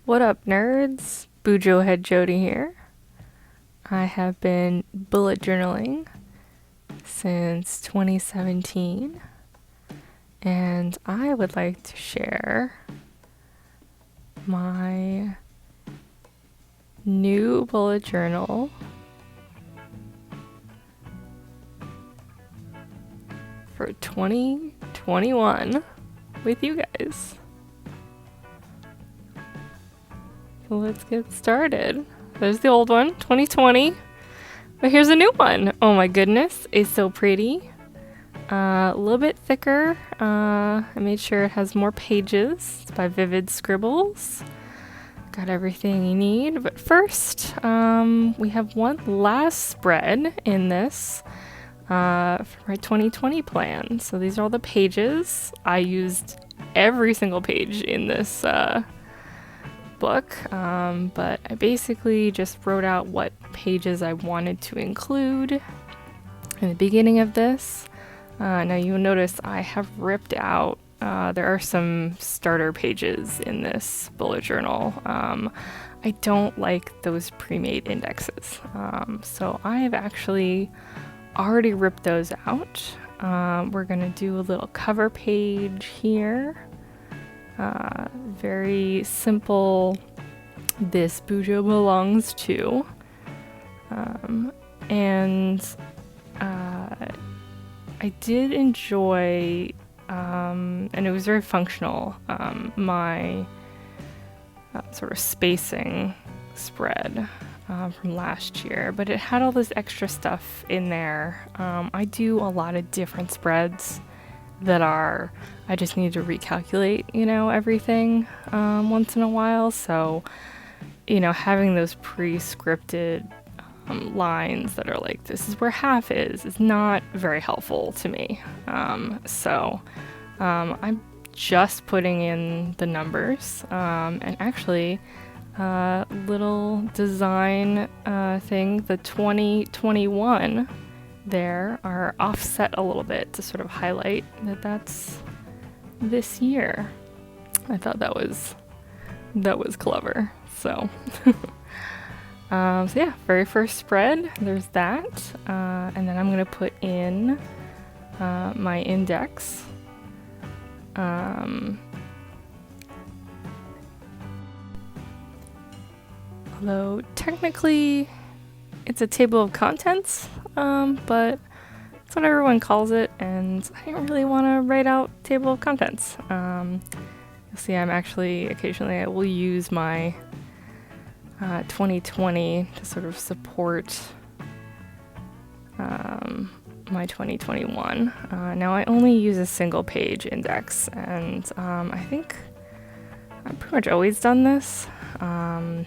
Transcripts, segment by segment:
What up, nerds? Bujo Head Jody here. I have been bullet journaling since 2017, and I would like to share my new bullet journal for 2021 with you guys. So let's get started. There's the old one, 2020. But here's a new one. Oh my goodness, it's so pretty. A little bit thicker. I made sure it has more pages. It's by Vivid Scribbles. Got everything you need. But first, we have one last spread in this for my 2020 plan. So these are all the pages. I used every single page in this book, but I basically just wrote out what pages I wanted to include in the beginning of this. Now you'll notice I have ripped out, there are some starter pages in this bullet journal. I don't like those pre-made indexes, so I have actually already ripped those out. We're gonna do a little cover page here. Very simple, this Bujo belongs to. And I did enjoy, and it was very functional, my sort of spacing spread from last year, but it had all this extra stuff in there. I do a lot of different spreads that I just need to recalculate, everything once in a while. So, having those pre-scripted lines that are like, this is where half is not very helpful to me. So I'm just putting in the numbers, and actually little design thing, the 2021 there are offset a little bit to sort of highlight that that's this year. I thought that was clever. So so yeah, very first spread, there's that, and then I'm gonna put in my index. Although technically it's a table of contents, but that's what everyone calls it, and I didn't really want to write out table of contents. You'll see I'm actually, occasionally I will use my 2020 to sort of support my 2021. Now I only use a single page index, and I think I've pretty much always done this. I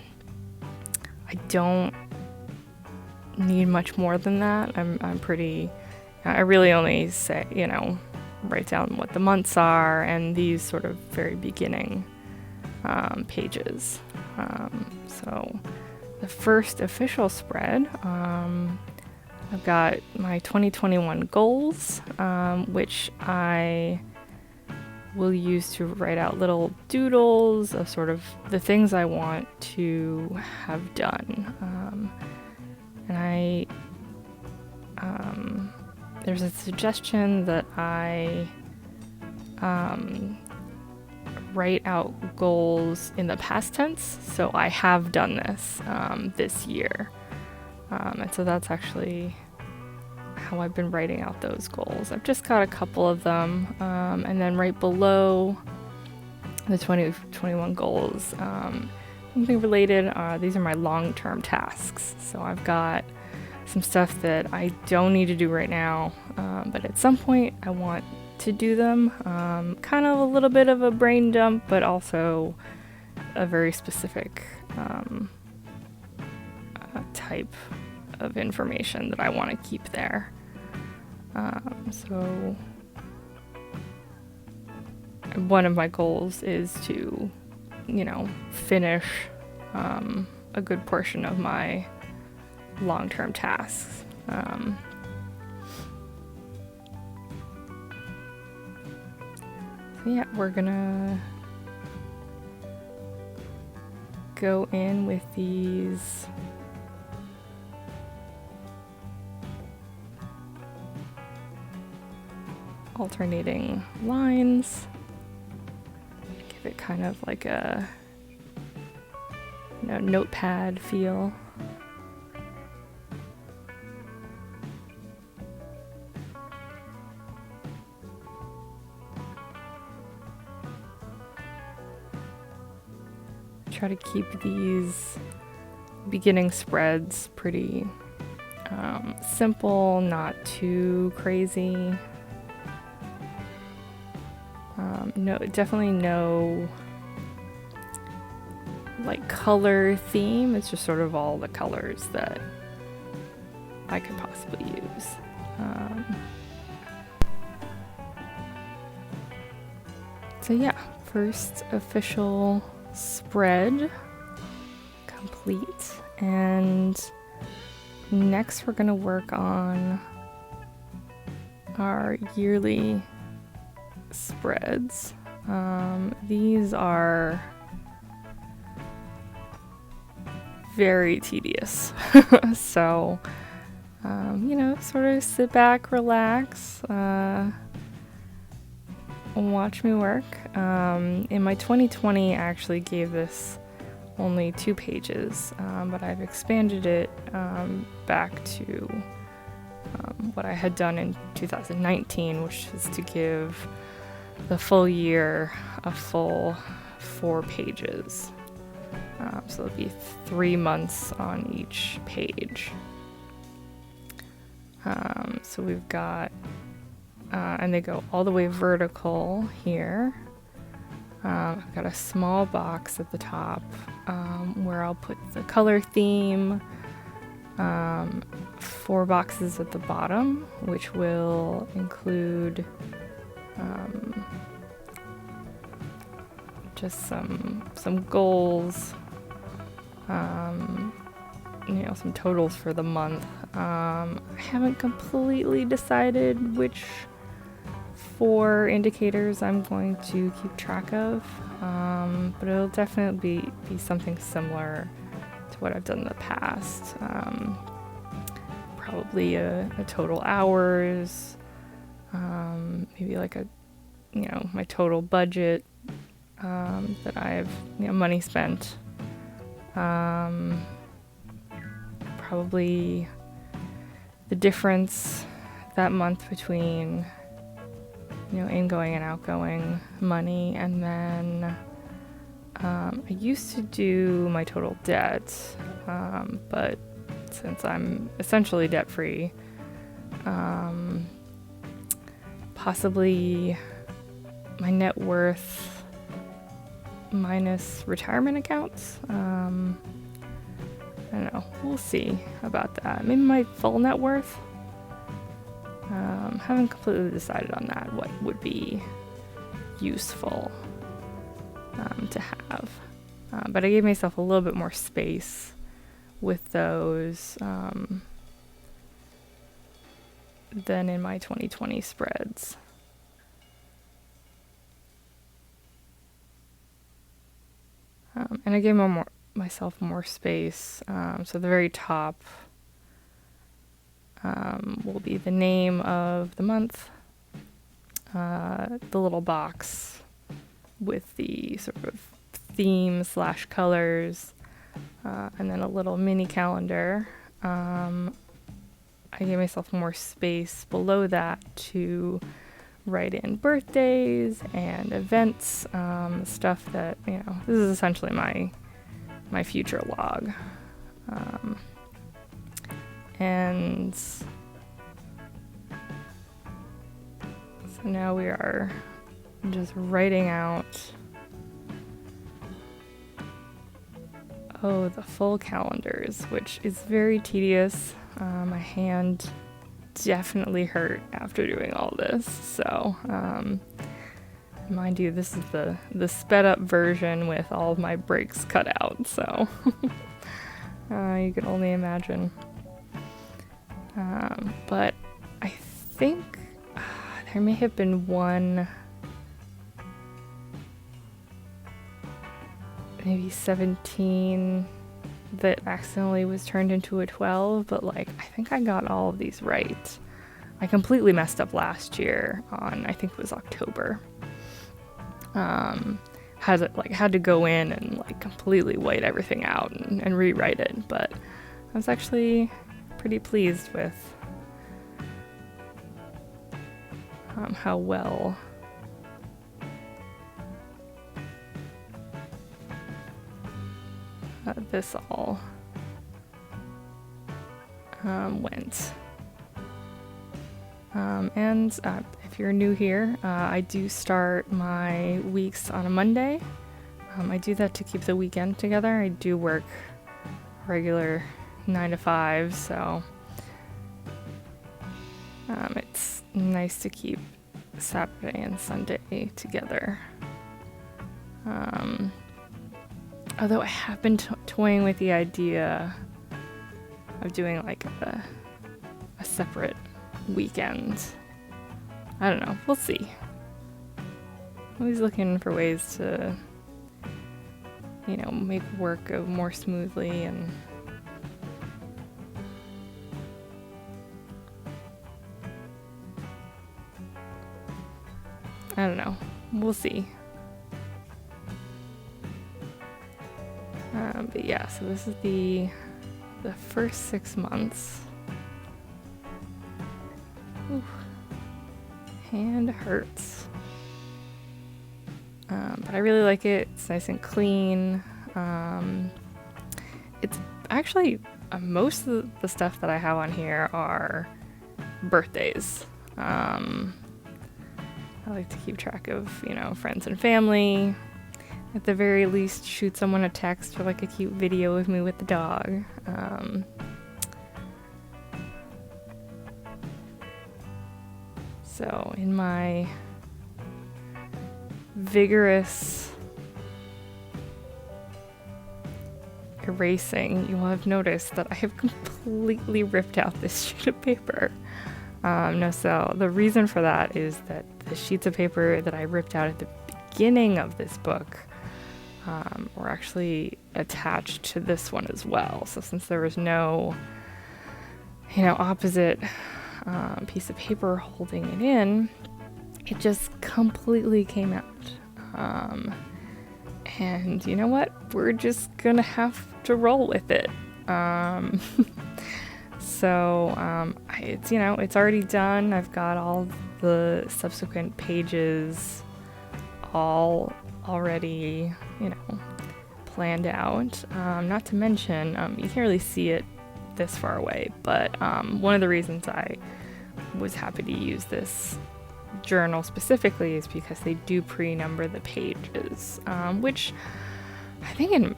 don't need much more than that. I really only say, write down what the months are and these sort of very beginning pages. So the first official spread, I've got my 2021 goals, which I will use to write out little doodles of sort of the things I want to have done. And there's a suggestion that I write out goals in the past tense, so I have done this this year. And so that's actually how I've been writing out those goals. I've just got a couple of them, and then right below the 2021 goals, something related, these are my long-term tasks. So I've got some stuff that I don't need to do right now, but at some point I want to do them. Kind of a little bit of a brain dump, but also a very specific type of information that I want to keep there. So one of my goals is to, finish a good portion of my long-term tasks. So yeah, we're gonna go in with these alternating lines. Give it kind of like a notepad feel. Try to keep these beginning spreads pretty simple, not too crazy. Definitely no like color theme. It's just sort of all the colors that I could possibly use. So yeah, first official spread complete, and next we're gonna work on our yearly spreads. These are very tedious. So, sort of sit back, relax, watch me work. In my 2020, I actually gave this only 2 pages, but I've expanded it back to what I had done in 2019, which is to give the full year a full 4 pages. So it'll be 3 months on each page. So we've got, and they go all the way vertical here. I've got a small box at the top where I'll put the color theme, 4 boxes at the bottom, which will include just some goals, some totals for the month. I haven't completely decided which 4 indicators I'm going to keep track of, but it'll definitely be something similar to what I've done in the past. Probably a total hours, maybe like my total budget that I've money spent, probably the difference that month between ingoing and outgoing money, and then I used to do my total debt, but since I'm essentially debt-free, possibly my net worth minus retirement accounts. I don't know. We'll see about that. Maybe my full net worth. Haven't completely decided on that, what would be useful to have. But I gave myself a little bit more space with those than in my 2020 spreads. And I gave myself more space. So the very top will be the name of the month, the little box with the sort of theme / colors, and then a little mini calendar. I gave myself more space below that to write in birthdays and events, stuff that, this is essentially my future log. And so now we are just writing out, the full calendars, which is very tedious. My hand definitely hurt after doing all this. So, mind you, this is the sped up version with all of my breaks cut out. So, you can only imagine. But I think there may have been one. maybe 17 that accidentally was turned into a 12, but like I think I got all of these right. I completely messed up last year on, I think it was October. Had to go in and like completely white everything out and rewrite it, but I was actually pretty pleased with how well this all went. And if you're new here, I do start my weeks on a Monday. I do that to keep the weekend together. I do work regular 9 to 5, so it's nice to keep Saturday and Sunday together. Although I have been toying with the idea of doing like a separate weekend. I don't know. We'll see. Always looking for ways to, make work go more smoothly and I don't know. We'll see. But yeah, so this is the first 6 months. Ooh. Hand hurts. But I really like it. It's nice and clean. It's actually most of the stuff that I have on here are birthdays. I like to keep track of, friends and family. At the very least, shoot someone a text for like a cute video of me with the dog. So in my vigorous erasing, you will have noticed that I have completely ripped out this sheet of paper. So the reason for that is that the sheets of paper that I ripped out at the beginning of this book were actually attached to this one as well. So since there was no, opposite piece of paper holding it in, it just completely came out. And you know what? We're just gonna have to roll with it. It's already done. I've got all the subsequent pages all already, planned out. Not to mention, you can't really see it this far away, but one of the reasons I was happy to use this journal specifically is because they do pre-number the pages, which I think in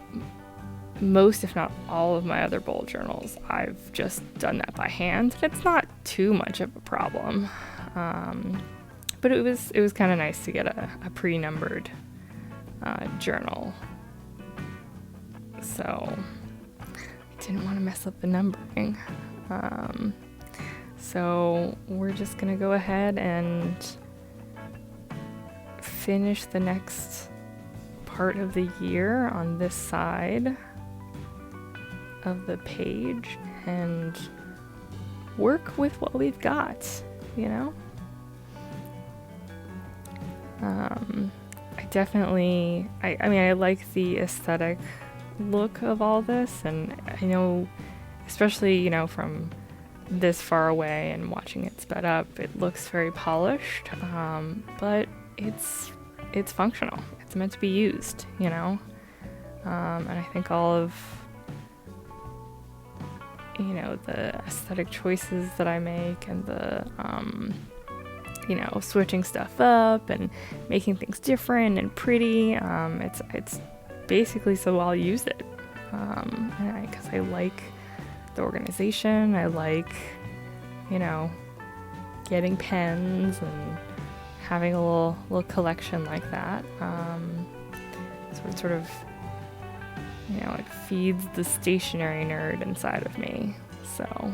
most, if not all, of my other bullet journals, I've just done that by hand. It's not too much of a problem, but it was kind of nice to get a pre-numbered journal. So I didn't want to mess up the numbering. So we're just gonna go ahead and finish the next part of the year on this side of the page and work with what we've got, I like the aesthetic look of all this, and I know, especially, from this far away and watching it sped up, it looks very polished, but it's functional. It's meant to be used, and I think all of the aesthetic choices that I make and the switching stuff up and making things different and pretty, it's basically so I'll use it, because I like the organization. I like getting pens and having a little collection like that. So it sort of it feeds the stationery nerd inside of me, so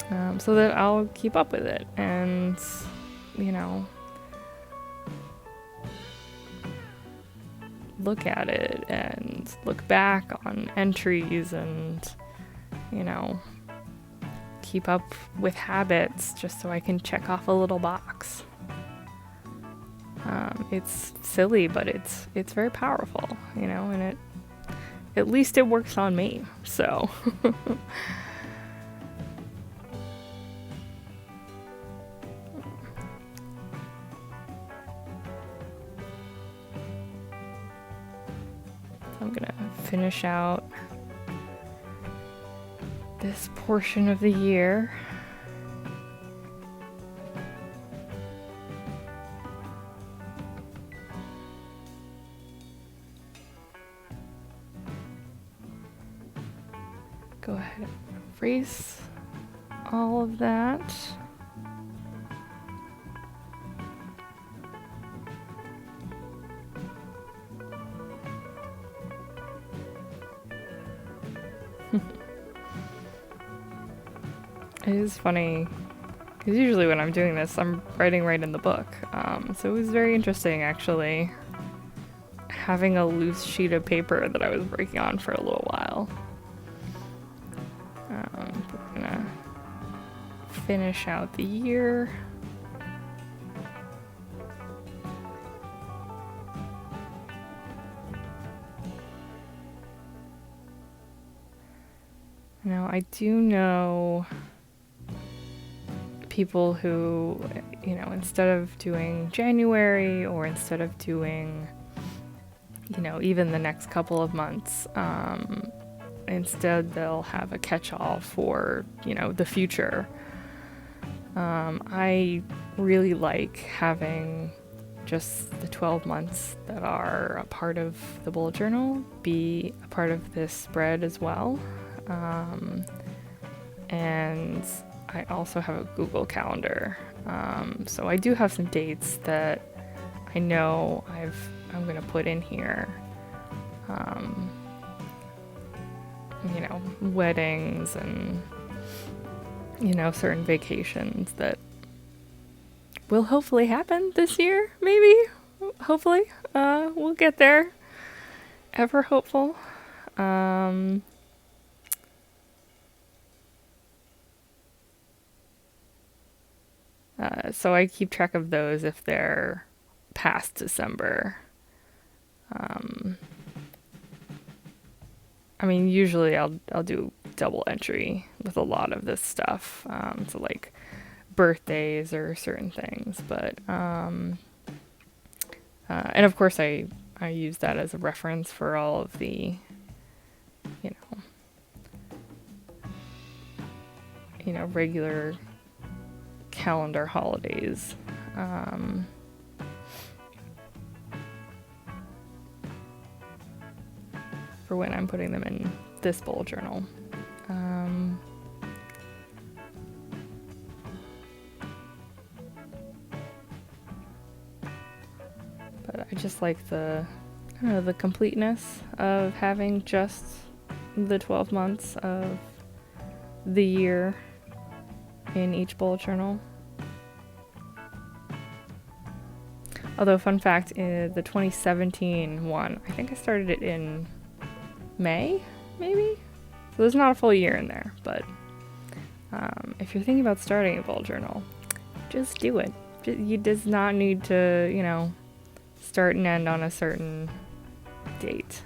that I'll keep up with it and look at it and look back on entries and, you know, keep up with habits just so I can check off a little box. It's silly, but it's very powerful, you know, and at least it works on me, so. I'm gonna finish out this portion of the year. Go ahead and erase all of that. It is funny, because usually when I'm doing this, I'm writing right in the book. So it was very interesting, actually, having a loose sheet of paper that I was working on for a little while. We're gonna finish out the year. Now, I do know people who, you know, instead of doing January or instead of doing, you know, even the next couple of months, instead they'll have a catch-all for, you know, the future. I really like having just the 12 months that are a part of the bullet journal be a part of this spread as well. And I also have a Google Calendar. So I do have some dates that I know I'm going to put in here. You know, weddings and, you know, certain vacations that will hopefully happen this year, maybe. Hopefully. We'll get there. Ever hopeful. So I keep track of those if they're past December. I mean, usually I'll do double entry with a lot of this stuff. So like birthdays or certain things, but and of course I use that as a reference for all of the, you know, regular calendar holidays. For when I'm putting them in this bullet journal. But I just like the completeness of having just the 12 months of the year in each bullet journal. Although, fun fact, in the 2017 one, I think I started it in May, maybe? So there's not a full year in there, but if you're thinking about starting a bullet journal, just do it. You does not need to, you know, start and end on a certain date.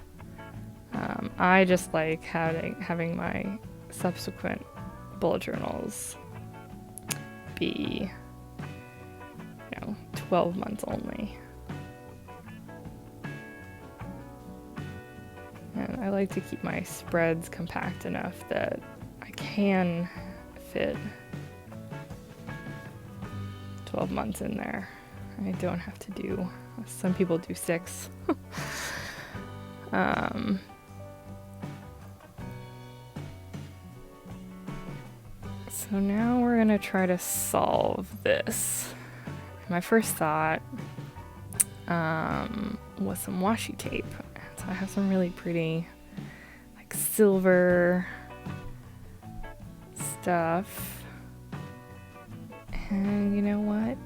I just like having my subsequent bullet journals be, you know, 12 months only. And I like to keep my spreads compact enough that I can fit 12 months in there. I don't have to do, some people do 6. So now we're gonna try to solve this. My first thought was some washi tape. So I have some really pretty, like, silver stuff. And you know what?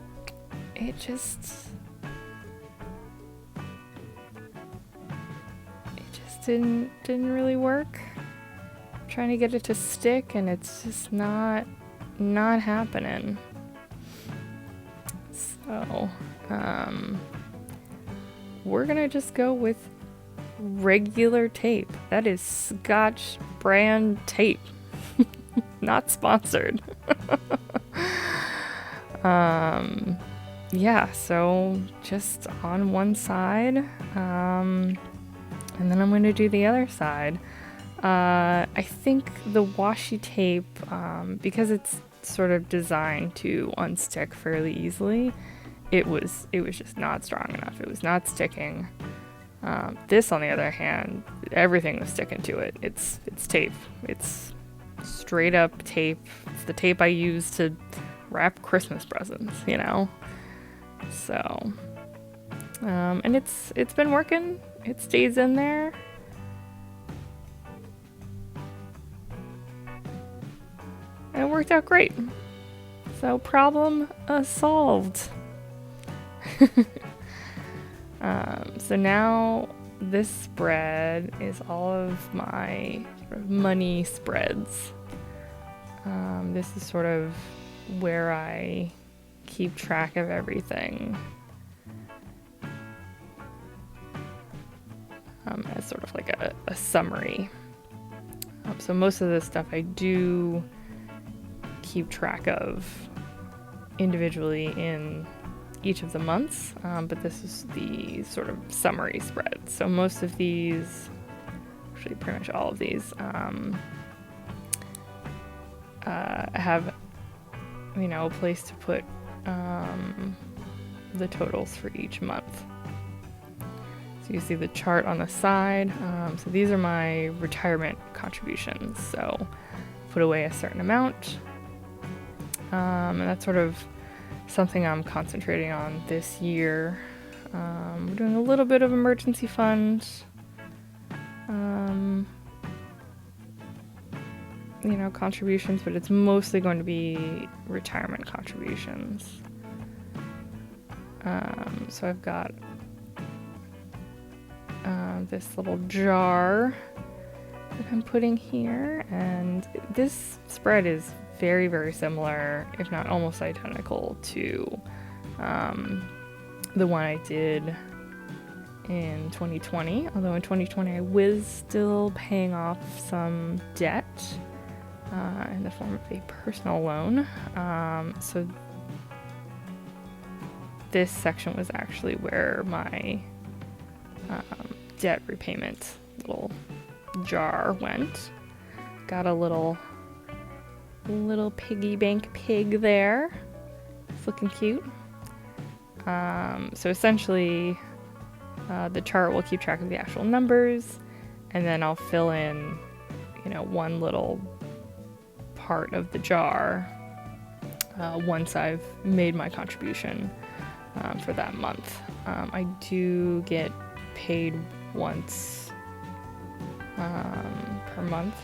didn't really work. I'm trying to get it to stick, and it's just not happening. So, we're gonna just go with regular tape. That is Scotch brand tape. Not sponsored. Yeah, so just on one side, and then I'm going to do the other side. I think the washi tape, because it's sort of designed to unstick fairly easily, it was just not strong enough. It was not sticking. This, on the other hand, everything was sticking to it. It's tape. It's straight up tape. It's the tape I use to wrap Christmas presents, you know? So, and it's been working. It stays in there. And it worked out great. So problem solved. So now this spread is all of my sort of money spreads. This is sort of where I keep track of everything. As sort of like a summary. So most of this stuff I do keep track of individually in each of the months, but this is the sort of summary spread. So most of these, actually pretty much all of these, have, you know, a place to put the totals for each month. So you see the chart on the side. So these are my retirement contributions. So put away a certain amount. And that's sort of something I'm concentrating on this year. We're doing a little bit of emergency fund. You know, contributions, but it's mostly going to be retirement contributions. So I've got this little jar that I'm putting here, and this spread is very, very similar, if not almost identical, to the one I did in 2020. Although in 2020 I was still paying off some debt in the form of a personal loan. So this section was actually where my debt repayment little jar went. Got a little piggy bank pig there. It's looking cute. So essentially, the chart will keep track of the actual numbers, and then I'll fill in, you know, one little part of the jar once I've made my contribution for that month. I do get paid once per month.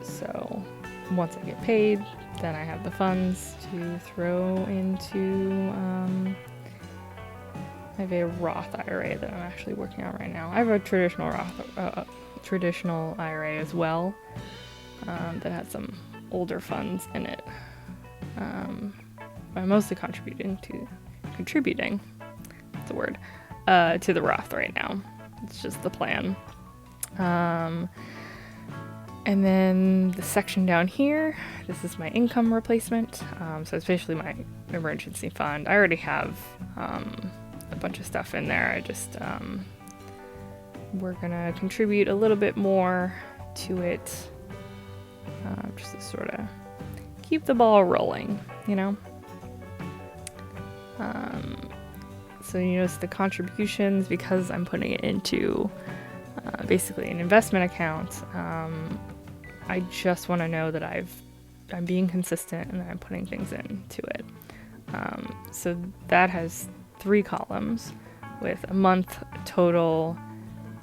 So once I get paid, then I have the funds to throw into, I have a Roth IRA that I'm actually working on right now. I have a traditional IRA as well, that has some older funds in it. I'm mostly contributing, that's a word, to the Roth right now. It's just the plan. And then the section down here, this is my income replacement. So it's basically my emergency fund. I already have a bunch of stuff in there. I just, we're gonna contribute a little bit more to it, just to sort of keep the ball rolling, you know? So you notice the contributions, because I'm putting it into basically an investment account. I just want to know that I'm being consistent and that I'm putting things into it. So that has 3 columns with a month, total,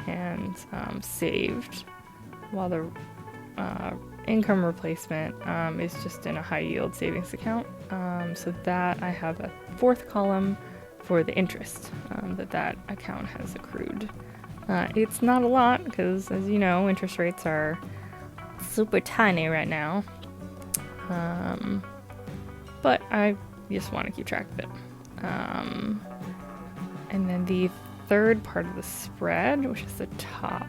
and saved, while the income replacement is just in a high yield savings account. So that I have a 4th column for the interest that account has accrued It's not a lot because, as you know, interest rates are super tiny right now. But I just want to keep track of it. And then the third part of the spread, which is the top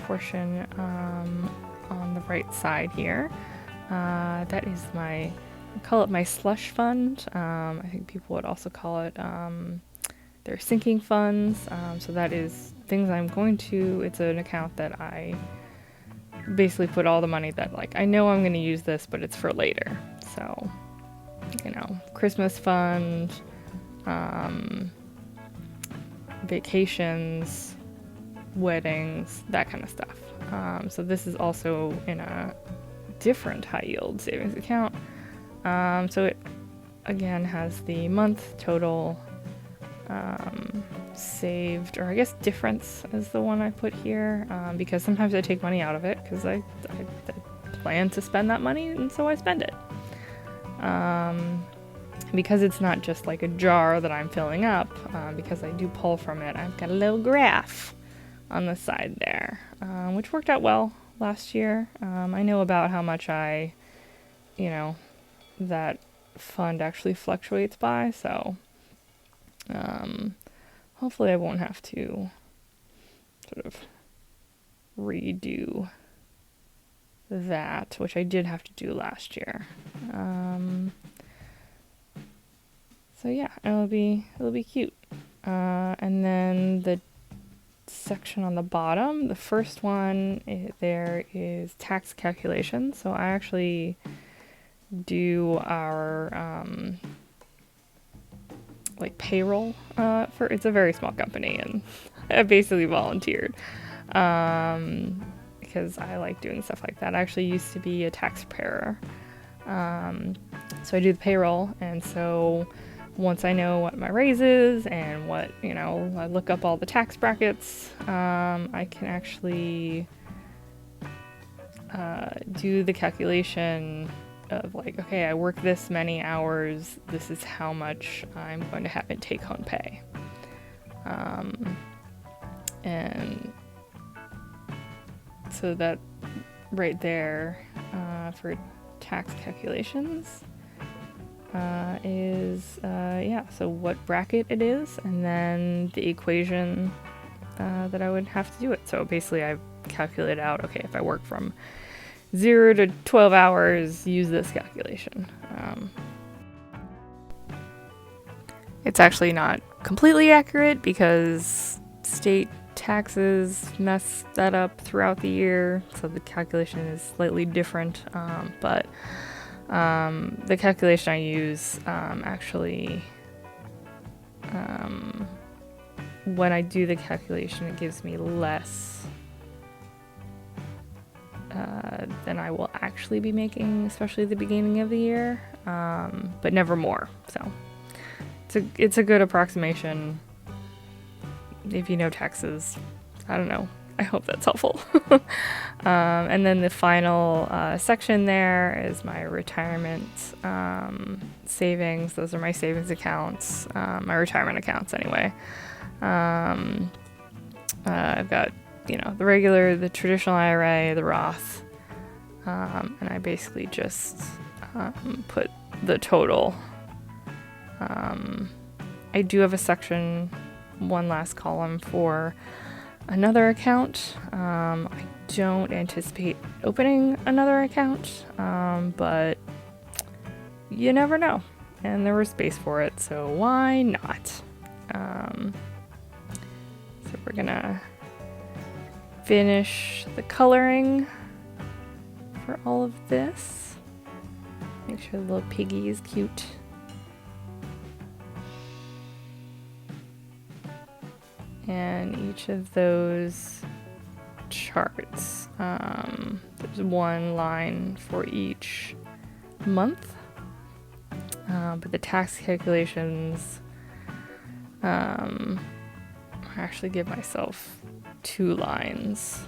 portion on the right side here, that is I call it my slush fund. I think people would also call it their sinking funds. So that is things it's an account that I basically put all the money that, like, I know I'm going to use this, but it's for later. So, Christmas fund, vacations, weddings, that kind of stuff. So this is also in a different high yield savings account. So it again has the month total saved, or I guess difference is the one I put here, because sometimes I take money out of it because I plan to spend that money, and so I spend it. Because it's not just like a jar that I'm filling up, because I do pull from it, I've got a little graph on the side there, which worked out well last year. I know about how much that fund actually fluctuates by, so hopefully I won't have to sort of redo that, which I did have to do last year. So yeah, it'll be cute. And then the section on the bottom, the first one, there is tax calculation. So I actually do our payroll for, it's a very small company, and I basically volunteered because I like doing stuff like that. I actually used to be a tax preparer, so I do the payroll, and so once I know what my raise is and what, I look up all the tax brackets, I can actually do the calculation of like, okay, I work this many hours, this is how much I'm going to have in take-home pay. And so that right there for tax calculations is so what bracket it is, and then the equation that I would have to do it. So basically I've calculated out, okay, if I work from 0 to 12 hours, use this calculation. It's actually not completely accurate because state taxes mess that up throughout the year, so the calculation is slightly different, but the calculation I use when I do the calculation, it gives me less than I will actually be making, especially at the beginning of the year, but never more. So it's a good approximation. If you know taxes, I don't know. I hope that's helpful. And then the final section there is my retirement savings. Those are my savings accounts, my retirement accounts anyway. I've got, the traditional IRA, the Roth, and I basically just put the total. I do have a section, one last column for another account. I don't anticipate opening another account, but you never know. And there was space for it, so why not? So we're gonna finish the coloring for all of this. Make sure the little piggy is cute. And each of those charts, there's one line for each month, but the tax calculations, I actually give myself 2 lines,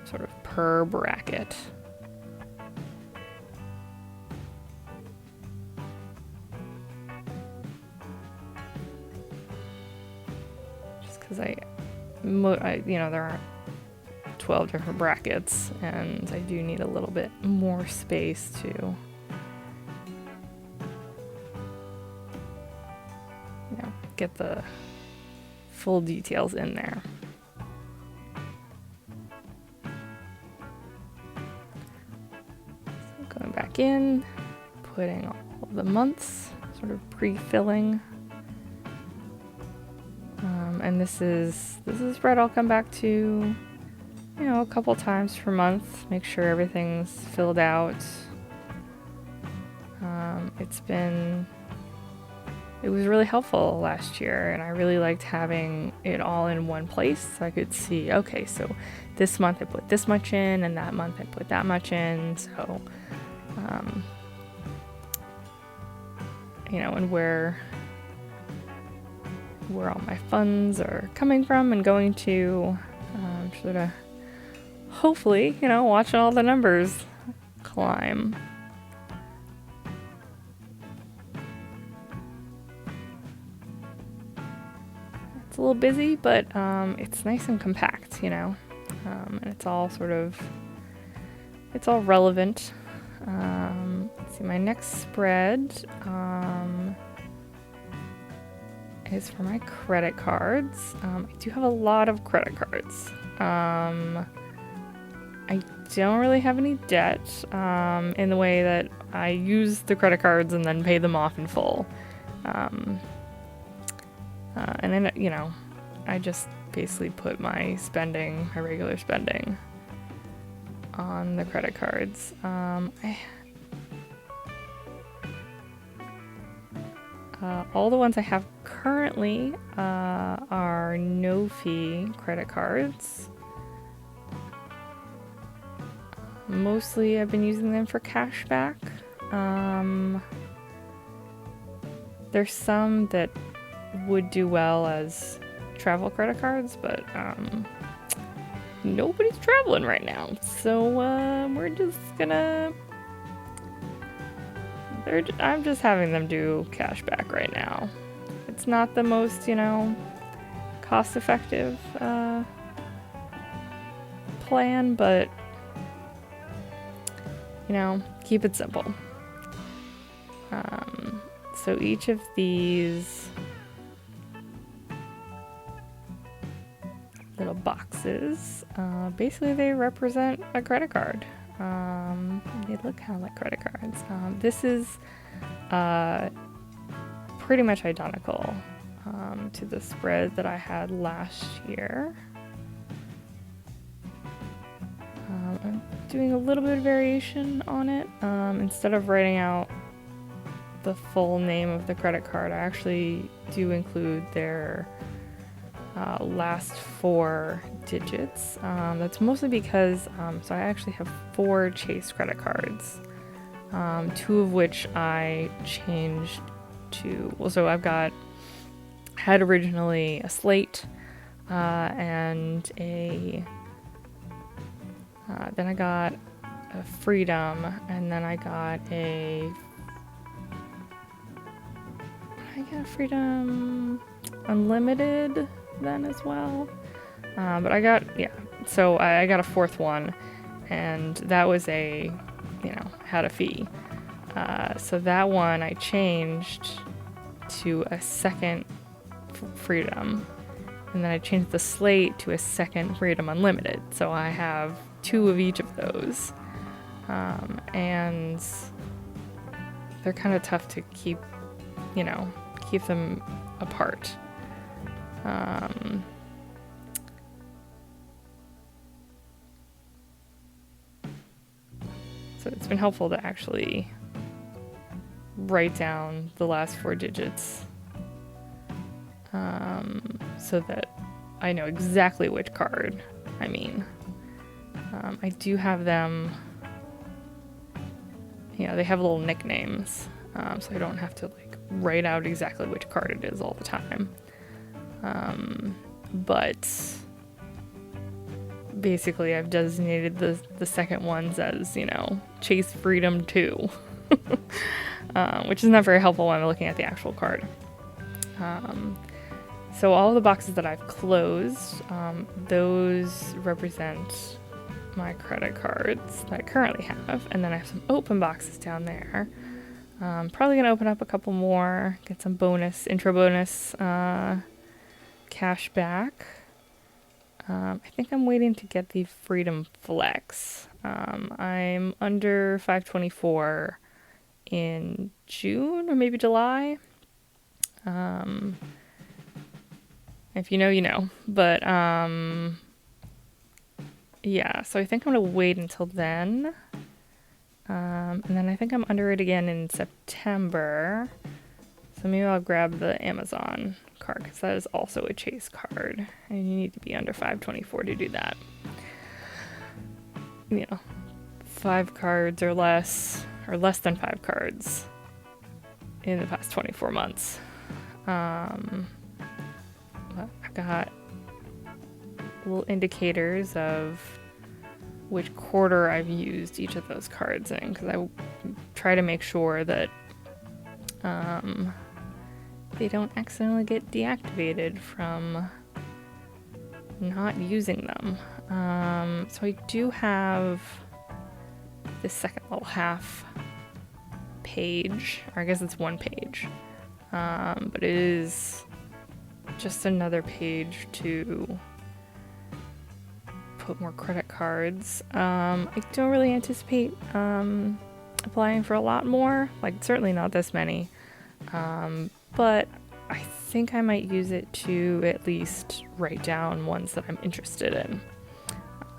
sort of per bracket. because there aren't 12 different brackets, and I do need a little bit more space to get the full details in there. So going back in, putting all of the months, sort of pre-filling. And this is a spread I'll come back to, a couple times per month, make sure everything's filled out. It was really helpful last year, and I really liked having it all in one place so I could see, okay, so this month I put this much in, and that month I put that much in, so, and where all my funds are coming from and going to, sort of hopefully, watching all the numbers climb. It's a little busy, but it's nice and compact, and it's all relevant. Let's see, my next spread is for my credit cards. I do have a lot of credit cards. I don't really have any debt in the way that I use the credit cards and then pay them off in full. And then, I just basically put my regular spending on the credit cards. All the ones I have currently are no-fee credit cards. Mostly I've been using them for cash back. There's some that would do well as travel credit cards, but nobody's traveling right now, so we're just gonna I'm just having them do cash back right now. It's not the most cost effective plan, but keep it simple. So each of these little boxes, basically they represent a credit card. They look kind of like credit cards. This is pretty much identical to the spread that I had last year. I'm doing a little bit of variation on it. Instead of writing out the full name of the credit card, I actually do include their last 4 digits. That's mostly because so I actually have 4 Chase credit cards, 2 of which I changed to, so had originally a Slate and then I got a Freedom, and then I got a Freedom Unlimited then as well. But I got a 4th one, and that was had a fee. So that one I changed to a second Freedom, and then I changed the Slate to a second Freedom Unlimited. So I have 2 of each of those, and they're kind of tough to keep them apart. So it's been helpful to actually write down the last 4 digits, so that I know exactly which card I mean. I do have them, they have little nicknames, so I don't have to write out exactly which card it is all the time. But basically I've designated the second ones as, Chase Freedom 2, which is not very helpful when I'm looking at the actual card. So all the boxes that I've closed, those represent my credit cards that I currently have, and then I have some open boxes down there. Probably gonna open up a couple more, get some intro bonus cash back. I think I'm waiting to get the Freedom Flex. I'm under 524 in June or maybe July. If you know, you know. But yeah, so I think I'm gonna wait until then. And then I think I'm under it again in September. So maybe I'll grab the Amazon card because that is also a Chase card. And you need to be under 524 to do that. 5 cards or less than 5 cards in the past 24 months. I've got little indicators of which quarter I've used each of those cards in, because I try to make sure that they don't accidentally get deactivated from not using them. So I do have this second little half page, or I guess it's one page, but it is just another page to put more credit cards. I don't really anticipate applying for a lot more, like certainly not this many, but I think I might use it to at least write down ones that I'm interested in.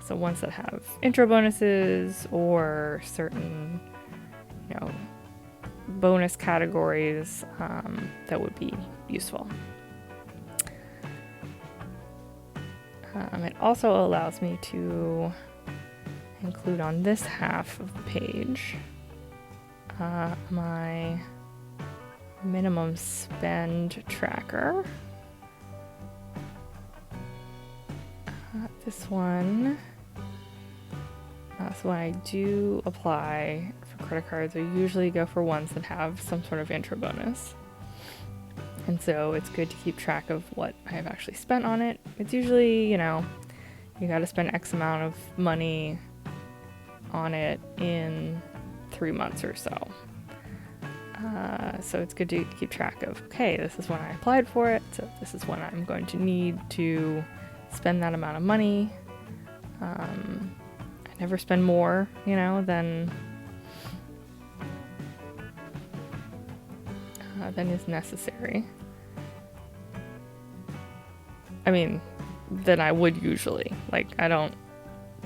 So ones that have intro bonuses or certain, bonus categories that would be useful. It also allows me to include on this half of the page my minimum spend tracker. This one, so when I do apply for credit cards, I usually go for ones that have some sort of intro bonus. And so it's good to keep track of what I've actually spent on it. It's usually, you got to spend X amount of money on it in 3 months or so. So it's good to keep track of, okay, this is when I applied for it, so this is when I'm going to need to spend that amount of money. I never spend more, than is necessary. I mean, than I would usually. Like, I don't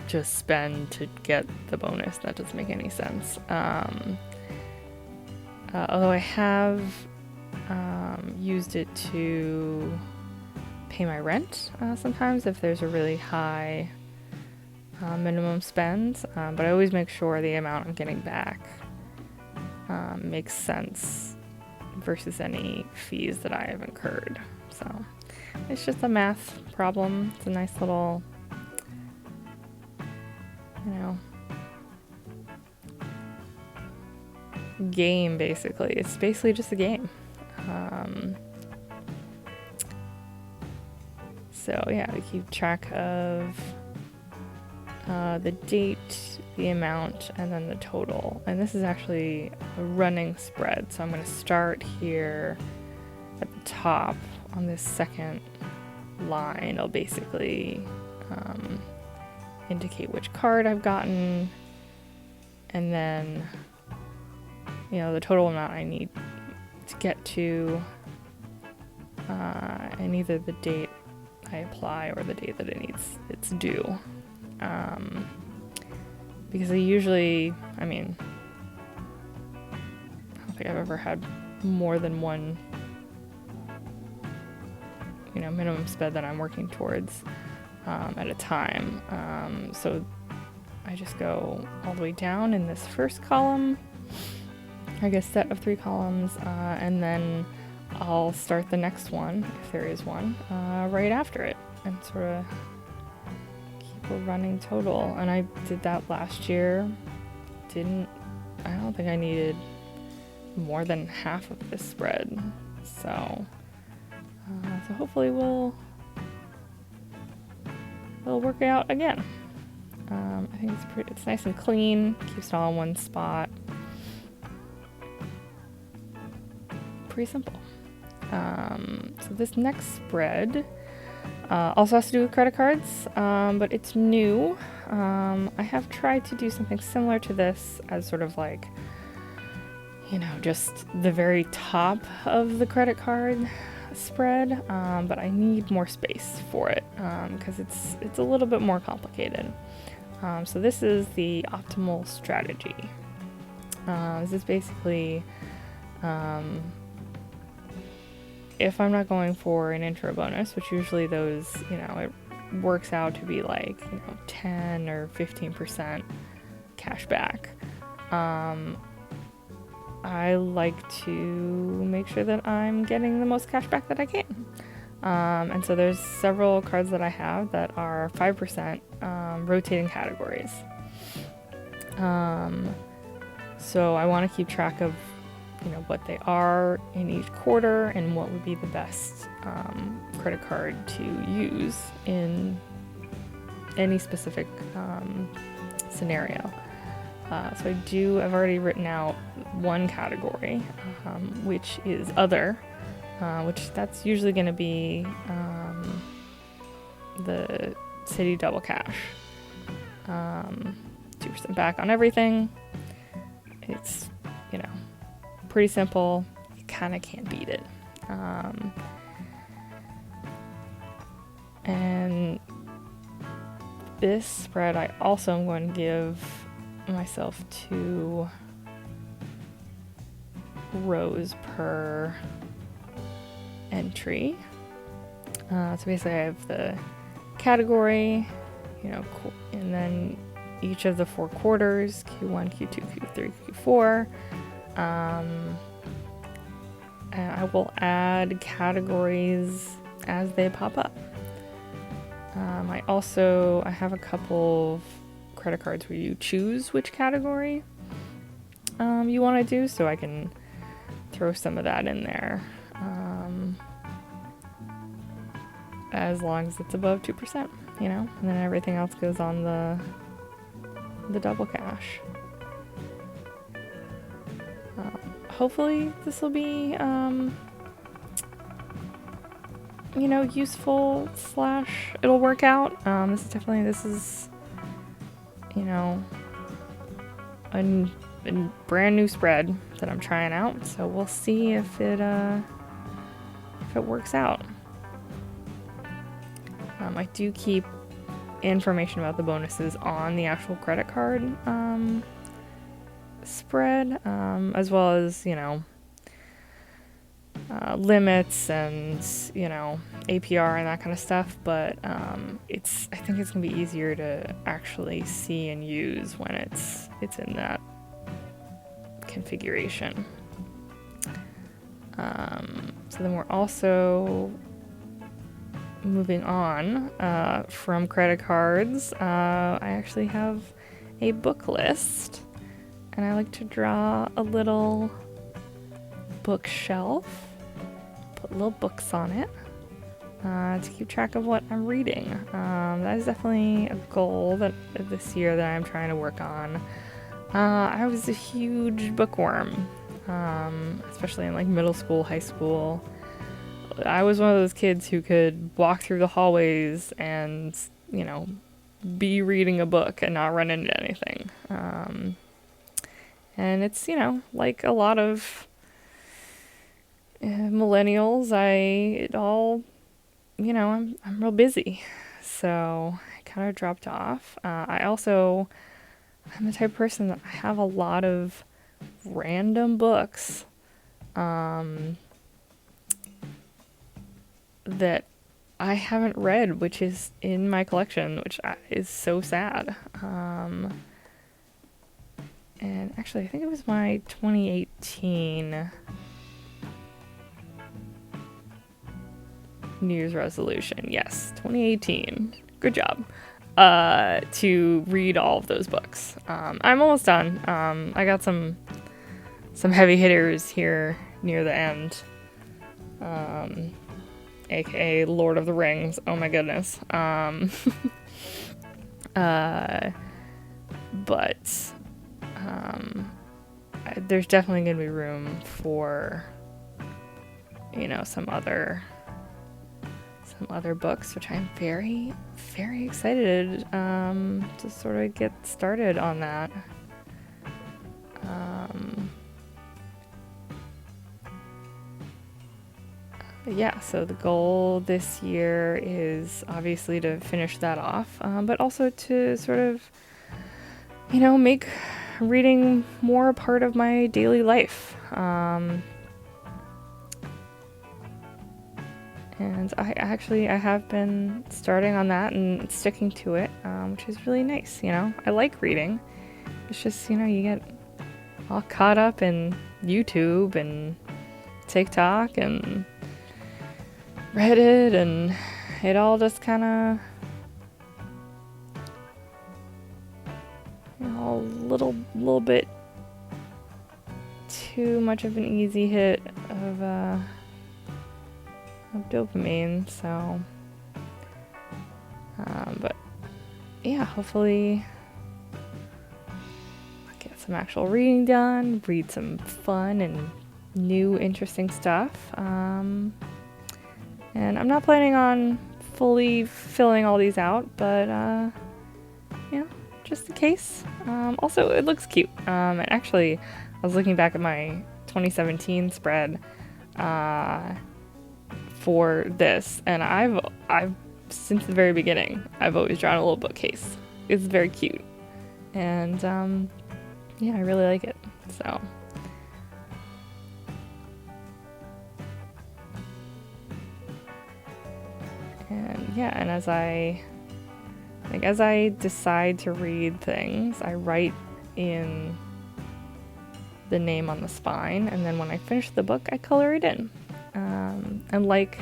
just spend to get the bonus. That doesn't make any sense. Although I have used it to pay my rent sometimes if there's a really high minimum spend, but I always make sure the amount I'm getting back makes sense versus any fees that I have incurred. So it's just a math problem. It's a nice little, game, basically. It's basically just a game. So yeah, we keep track of the date, the amount, and then the total. And this is actually a running spread. So I'm going to start here at the top on this second line. I'll basically indicate which card I've gotten, and then the total amount I need to get to, and either the date I apply or the date that it's due. Because I usually, I don't think I've ever had more than one, minimum spend that I'm working towards at a time. So I just go all the way down in this first column, I guess set of 3 columns, and then I'll start the next one, if there is one, right after it, and sort of keep a running total. And I did that last year. I don't think I needed more than half of this spread. So So hopefully we'll work out again. I think it's nice and clean, keeps it all in one spot. Pretty simple. So this next spread also has to do with credit cards, but it's new. I have tried to do something similar to this as sort of like, just the very top of the credit card spread, but I need more space for it because it's a little bit more complicated. So this is the optimal strategy. This is basically if I'm not going for an intro bonus, which usually those, it works out to be like 10 or 15% cash back. I like to make sure that I'm getting the most cash back that I can. And so there's several cards that I have that are 5% rotating categories. So I want to keep track of what they are in each quarter and what would be the best credit card to use in any specific scenario. So I've already written out one category, which is other, which that's usually going to be the city double cash. 2% back on everything. It's, pretty simple. You kind of can't beat it. And this spread I also am going to give myself 2 rows per entry. So basically I have the category, and then each of the 4 quarters, Q1, Q2, Q3, Q4. And I will add categories as they pop up. I have a couple of credit cards where you choose which category you want to do, so I can throw some of that in there, as long as it's above 2%, and then everything else goes on the double cash. Hopefully this will be useful / it'll work out. This is a brand new spread that I'm trying out, so we'll see if it works out. I do keep information about the bonuses on the actual credit card spread, as well as limits and APR and that kind of stuff, but I think it's gonna be easier to actually see and use when it's in that configuration. So then we're also moving on from credit cards. I actually have a book list, and I like to draw a little bookshelf, put little books on it to keep track of what I'm reading. That is definitely a goal that this year that I'm trying to work on. I was a huge bookworm, especially in like middle school, high school. I was one of those kids who could walk through the hallways and, be reading a book and not run into anything. And it's, like a lot of millennials, I'm real busy. So I kind of dropped off. I'm the type of person that I have a lot of random books that I haven't read, which is in my collection, which is so sad. And actually, I think it was my 2018 New Year's resolution. Yes, 2018. Good job. To read all of those books. I'm almost done. I got some heavy hitters here near the end. aka Lord of the Rings. Oh my goodness. But there's definitely going to be room for, some other books, which I'm very, very excited to sort of get started on that. Yeah, so the goal this year is obviously to finish that off, but also to sort of, make reading more a part of my daily life. And I have been starting on that and sticking to it, which is really nice, I like reading. It's just, you get all caught up in YouTube and TikTok and Reddit, and it all just kind of, a little bit too much of an easy hit of dopamine. So, but yeah, hopefully I'll get some actual reading done, read some fun and new interesting stuff. And I'm not planning on fully filling all these out, but just in case. Also, it looks cute. And actually, I was looking back at my 2017 spread for this, and I've since the very beginning, I've always drawn a little bookcase. It's very cute, and I really like it. So. And as I decide to read things, I write in the name on the spine, and then when I finish the book, I color it in. And like,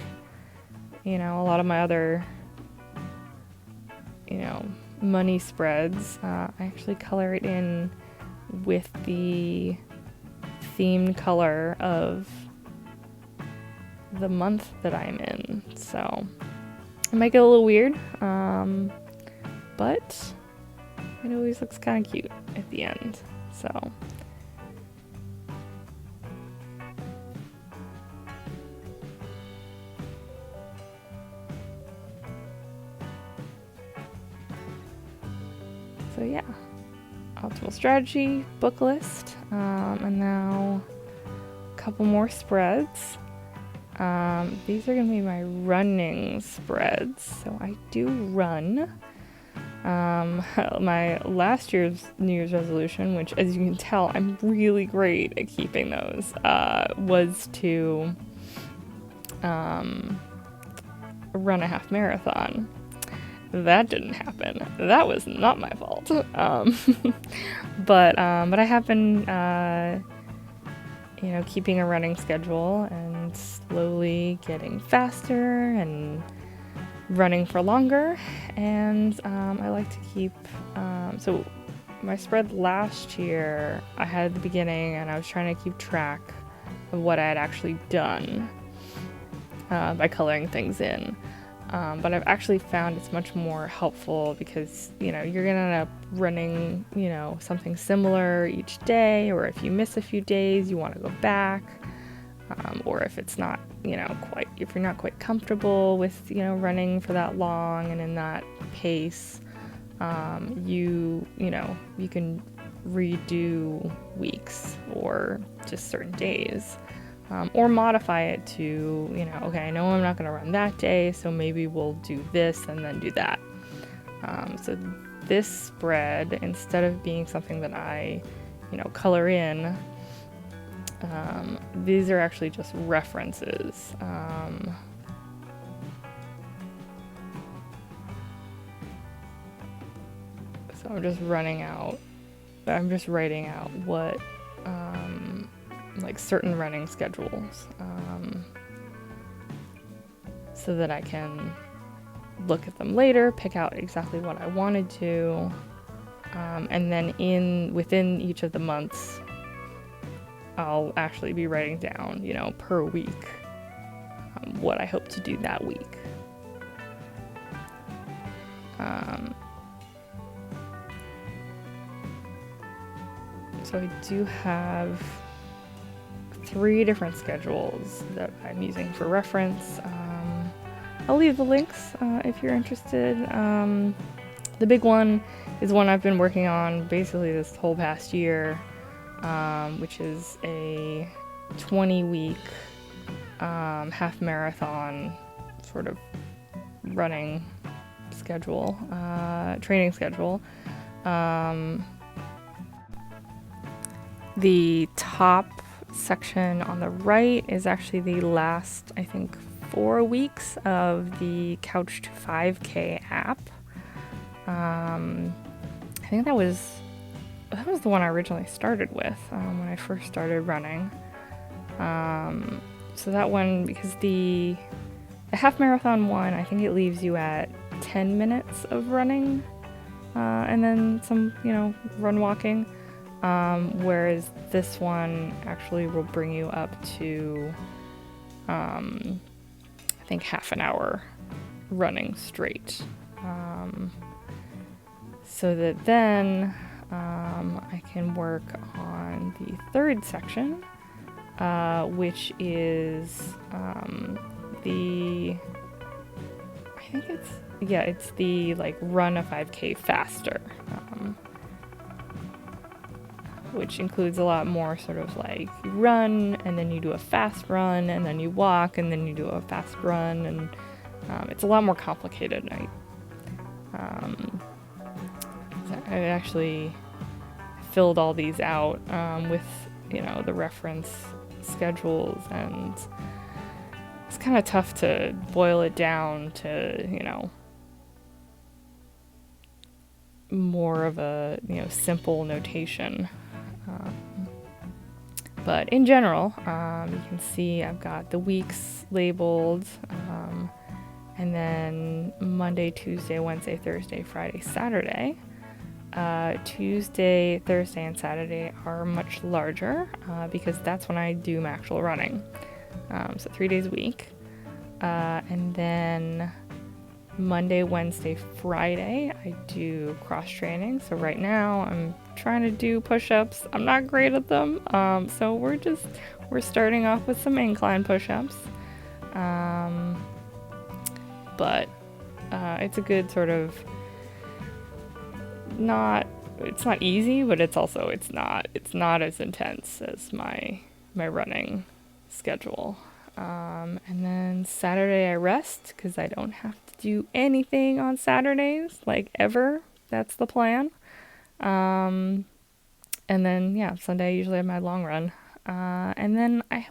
a lot of my other, money spreads, I actually color it in with the themed color of the month that I'm in. So it might get a little weird, but it always looks kind of cute at the end. So yeah, optimal strategy, book list, and now a couple more spreads. These are going to be my running spreads. So I do run. My last year's New Year's resolution, which as you can tell, I'm really great at keeping those, was to run a half marathon. That didn't happen. That was not my fault. But I have been, keeping a running schedule and slowly getting faster and running for longer. And I like to keep, so my spread last year, I had at the beginning, and I was trying to keep track of what I had actually done by coloring things in. But I've actually found it's much more helpful because, you're going to end up running, something similar each day, or if you miss a few days, you want to go back, or if it's not, if you're not quite comfortable with, running for that long and in that pace, you can redo weeks or just certain days. Or modify it to, okay, I know I'm not going to run that day, so maybe we'll do this and then do that. So this spread, instead of being something that I, color in, these are actually just references. So I'm just writing out what, like certain running schedules, so that I can look at them later, pick out exactly what I wanted to, and then within each of the months, I'll actually be writing down, per week, what I hope to do that week. So I do have 3 different schedules that I'm using for reference. I'll leave the links if you're interested. The big one is one I've been working on basically this whole past year, which is a 20-week half marathon sort of running schedule, training schedule. The top section on the right is actually the last, I think, 4 weeks of the Couch to 5K app. I think that was the one I originally started with when I first started running. So that one, because the half marathon one, I think it leaves you at 10 minutes of running and then some, run walking. Whereas this one actually will bring you up to, I think, half an hour running straight. So that then I can work on the third section, which is it's the run a 5K faster. Which includes a lot more sort of you run and then you do a fast run and then you walk and then you do a fast run, and it's a lot more complicated. I actually filled all these out with the reference schedules, and it's kind of tough to boil it down to more of a simple notation. But in general, you can see I've got the weeks labeled, and then Monday, Tuesday, Wednesday, Thursday, Friday, Saturday. Tuesday, Thursday, and Saturday are much larger because that's when I do my actual running. So 3 days a week. And then Monday, Wednesday, Friday, I do cross training. So right now I'm trying to do push-ups. I'm not great at them. So we're starting off with some incline push-ups. But it's a good sort of it's not easy, but it's not as intense as my running schedule. And then Saturday I rest because I don't have to do anything on Saturdays, ever. That's the plan. And then, Sunday I usually have my long run. And then I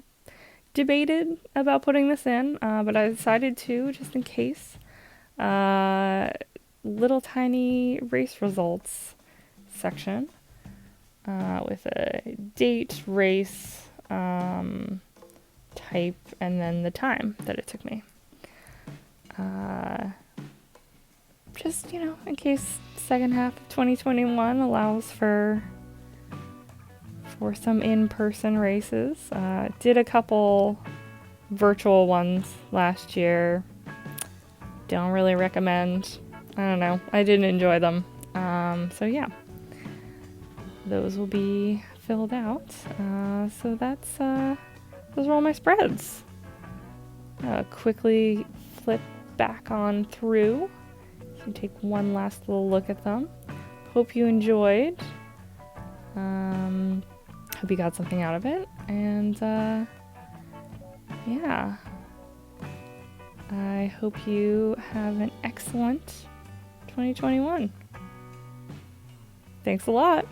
debated about putting this in, but I decided to, just in case. Little tiny race results section with a date, race, type, and then the time that it took me. Just, in case second half of 2021 allows for some in-person races. Did a couple virtual ones last year. Don't really recommend. I don't know. I didn't enjoy them. Those will be filled out. So that's those are all my spreads. Quickly flip back on through. So take one last little look at them. Hope you enjoyed. Hope you got something out of it. And I hope you have an excellent 2021. Thanks a lot.